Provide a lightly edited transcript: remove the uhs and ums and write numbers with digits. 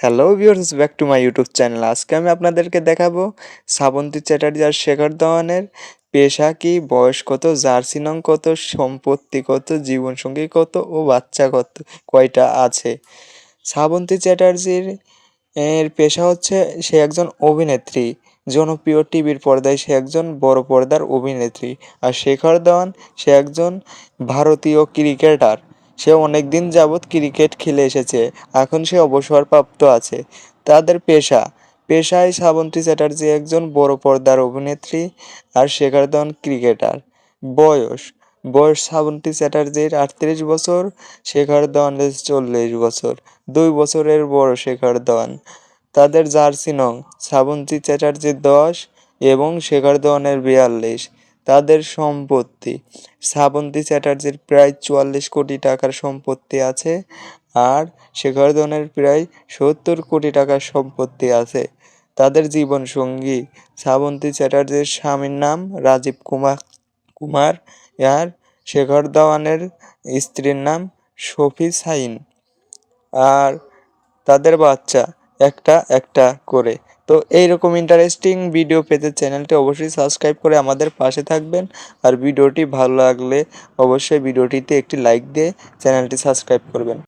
Hello viewers, back to my YouTube channel. আজকে আমি আপনাদেরকে দেখাবো শ্রাবন্তী চ্যাটার্জি আর শেখর ধাওয়ানের পেশা কি, বয়স কত, জার্সি নং কত, সম্পত্তি কত, জীবনসঙ্গী কত ও বাচ্চা কত কয়টা আছে। শ্রাবন্তী চ্যাটার্জির পেশা হচ্ছে সে একজন অভিনেত্রী, জনপ্রিয় টিভির পর্দায় সে একজন বড় পর্দার অভিনেত্রী। আর শেখর ধাওয়ান সে একজন ভারতীয় ক্রিকেটার। সে অনেক দিন যাবৎ ক্রিকেট খেলে এসেছে, এখন সে অবসরপ্রাপ্ত আছে। তাদের পেশায় শ্রাবন্তী চ্যাটার্জি একজন বড় পর্দার অভিনেত্রী আর শেখর ধাওয়ান ক্রিকেটার। বয়স বয়স শ্রাবন্তী চ্যাটার্জির 38 বছর, শেখর ধাওয়ানের 40 বছর, 2 বছরের বড় শেখর ধাওয়ান। তাদের জার্সি নং শ্রাবন্তী চ্যাটার্জির 10 এবং শেখর ধাওয়ানের 42। তাদের সম্পত্তি শ্রাবন্তী চ্যাটার্জির প্রায় 44 কোটি টাকার সম্পত্তি আছে আর শেখর ধাওয়ানের প্রায় 70 কোটি টাকার সম্পত্তি আছে। তাদের জীবনসঙ্গী শ্রাবন্তী চ্যাটার্জির স্বামীর নাম রাজীব কুমার আর শেখর ধাওয়ানের স্ত্রীর নাম শফি শাহিন। আর তাদের বাচ্চা একটা একটা করে। তো এইরকম ইন্টারেস্টিং ভিডিও পেতে চ্যানেলটি অবশ্যই সাবস্ক্রাইব করে আমাদের পাশে থাকবেন। আর ভিডিওটি ভালো লাগলে অবশ্যই ভিডিওটিতে একটি লাইক দিয়ে চ্যানেলটি সাবস্ক্রাইব করবেন।